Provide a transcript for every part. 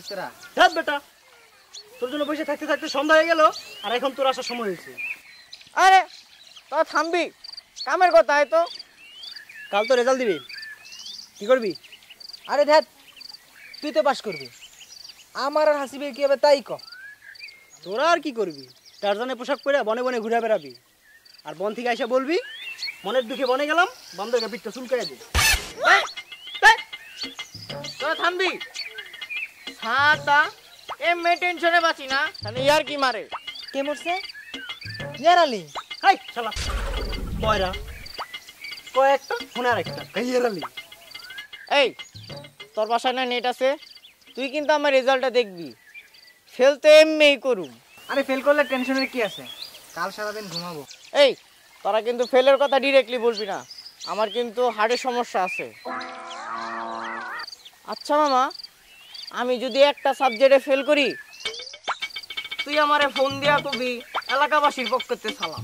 আসিস তোরা? ধ্যাৎ বেটা, তোর জন্য বসে থাকতে থাকতে সন্ধ্যা হয়ে গেল, আর এখন তোর আসার সময় হয়েছে। আরে তো থামবি, কামের কথা তো। কাল তো রেজাল্ট দিবি, কি করবি? আরে ধ্যাত, তুই তো পাস করবি, আমার আর হাসিবের কি হবে তাই ক। তোরা আর কি করবি? টারজানের পোশাক পরে বনে বনে ঘুরে বেড়াবি, আর বন থেকে এসে বলবি মনের দুঃখে বনে গেলাম, বান্ধবকে পিঠটা চুলকাইয়া দিই। তোরা থামবি, সাতা এমনি টেনশনে বাঁচি না, তাহলে ইয়ার কি মারে। কে মরছে? ইয়ার আলী। হাই শালা কয়রা, কয়েকটা ফোনে আর একটা গাইয়ের আলী। এই তোর বাসায় না নেট আছে? তুই কিন্তু আমার রেজাল্টটা দেখবি, ফেল তো এমনিই করুম। আরে ফেল করলে টেনশনের কি আছে, কাল সারাদিন ঘুমাবো। এই তোরা কিন্তু ফেলের কথা ডিরেক্টলি বলবি না, আমার কিন্তু হার্টের সমস্যা আছে। আচ্ছা মামা, আমি যদি একটা সাবজেক্টে ফেল করি, তুই আমারে ফোন দিয়া কবি এলাকাবাসীর পক্ষতে সালাম।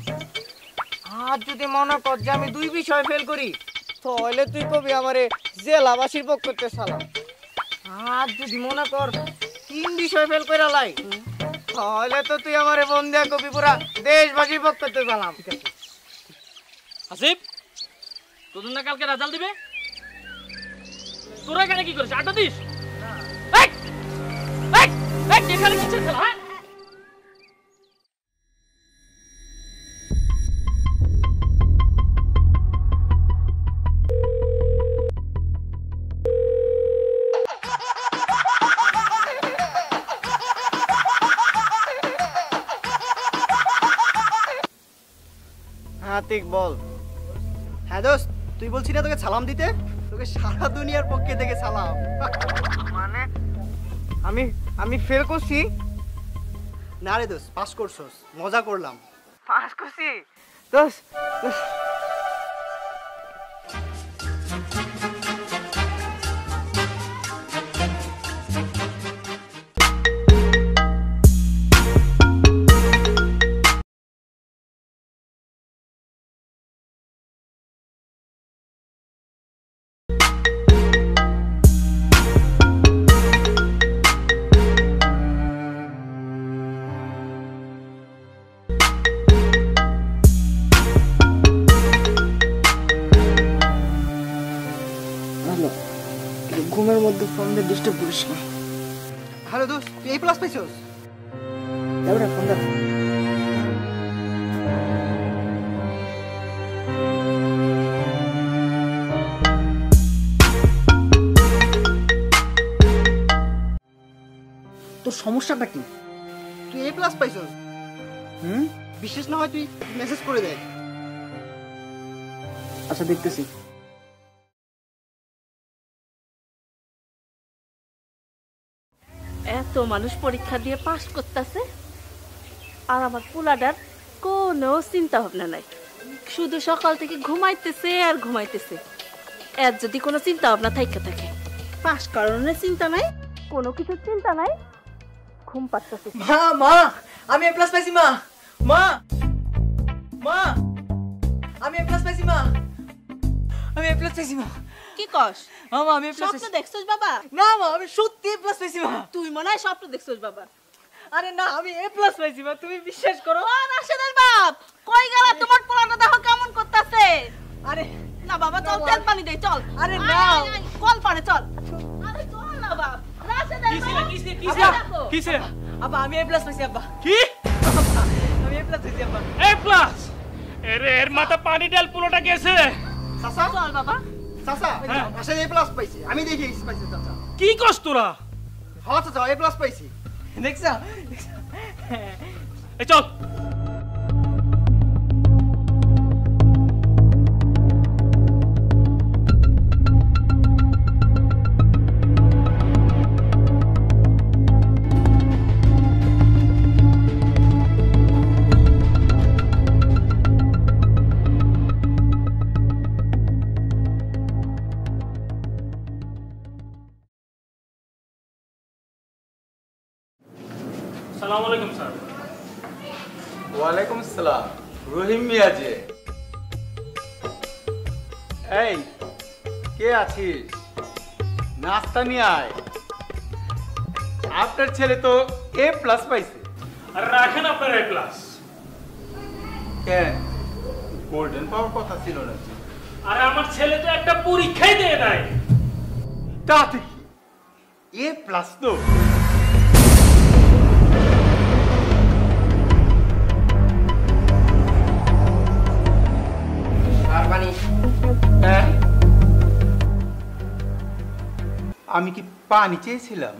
আর যদি মনে কর যে আমি 2 বিষয় ফেল করি, তাহলে তুই কবি আমারে জেলাবাসীর পক্ষতে সালাম। আর যদি মনে কর 3 বিষয় ফেল করে লাই, তাহলে তো তুই আমারে ফোন দিয়া কবি পুরা দেশবাসীর পক্ষতে সালাম। ঠিক আছে হাসিব, তোদের না কালকে রেজাল্ট দিবে, তোরা এখানে কি করিস? আড্ডা দিস? এখানে কিসের খেলা? হাতিক বল। হ্যাঁ দোস্ত, তুই বলছি না তোকে সালাম দিতে? তোকে সারা দুনিয়ার পক্ষে থেকে সালাম। মানে আমি ফেল করছি? না রে দোস্ত, পাস করছস, মজা করলাম। পাস করছি দোস্ত। ঘুমের মধ্যে ফোন দিয়ে ডিস্টার্ব করিস না। হ্যালো দোস্ত, তুই A+ পাইছস? যাবে ফোন দে। তোর সমস্যাটা কি? তুই A+ পাইছস? বিশেষ না হয় তুই মেসেজ করে দেখ। আচ্ছা দেখতেছি। এত মানুষ পরীক্ষা দিয়ে পাস করতেছে, আর আমার পোলাটার কোনো চিন্তা ভাবনা নাই, শুধু সকাল থেকে ঘুমাইতেছে আর ঘুমাইতেছে। এর যদি কোনো চিন্তা ভাবনা থাইকা থাকে, পাস করানোর চিন্তা নাই, কোনো কিছু চিন্তা নাই, ঘুম পাচ্ছে। মা মা আমি A+ পাইছি। মা মা মা আমি A+ পাইছি। মা আমি A+ পাইছি। মা কি কস? মামা আমি A+ স্বপ্ন পাইছি। দেখছস বাবা? না মা, আমি সত্যি A+ পাইছি। মা তুই মনে হয় স্বপ্ন দেখছস বাবা। আরে না, আমি A+ পাইছি। মা তুমি বিশ্বাস করো। ও রাশেদের বাপ, কই গেল তোমার পোলাটা? দেখো কেমন করতেছে। আরে না বাবা, চল তেল পানি দে, চল। আরে না, কল পারে চল। আরে চল না বাপ, রাশেদের বাপ। কিসে? আব্বা আমি A+ পাইছি। আব্বা কি? আমি A+ পাইছি। আব্বা A+? এর মাথা পানি ডাল পুরোটা গেছে। চাচা, চল বাবা। চাচা, হ্যাঁ। আসলে A+ পাইছি, আমি দেখি A+ পাইছি চাচা। কি কস তোরা? হ্যাঁ চাচা, A+ পাইছি। দেখছো? এই চল। আসসালামু আলাইকুম স্যার। ওয়ালাইকুম আসসালাম। রহিম মিয়া যে। এই কে আছিস? নাস্তা নিয়ে আয়। আপনার ছেলে তো এ প্লাস পাইছে। আর রাখেন আপনার এ প্লাস। কেন গোল্ডেন পাওয়ার কথা ছিল না? আর আমার ছেলে তো একটা পরীক্ষাই দেয় নাই। তাতে কি এ প্লাস তো। আর পানি হ্যাঁ, আমি কি পানি চেয়েছিলাম?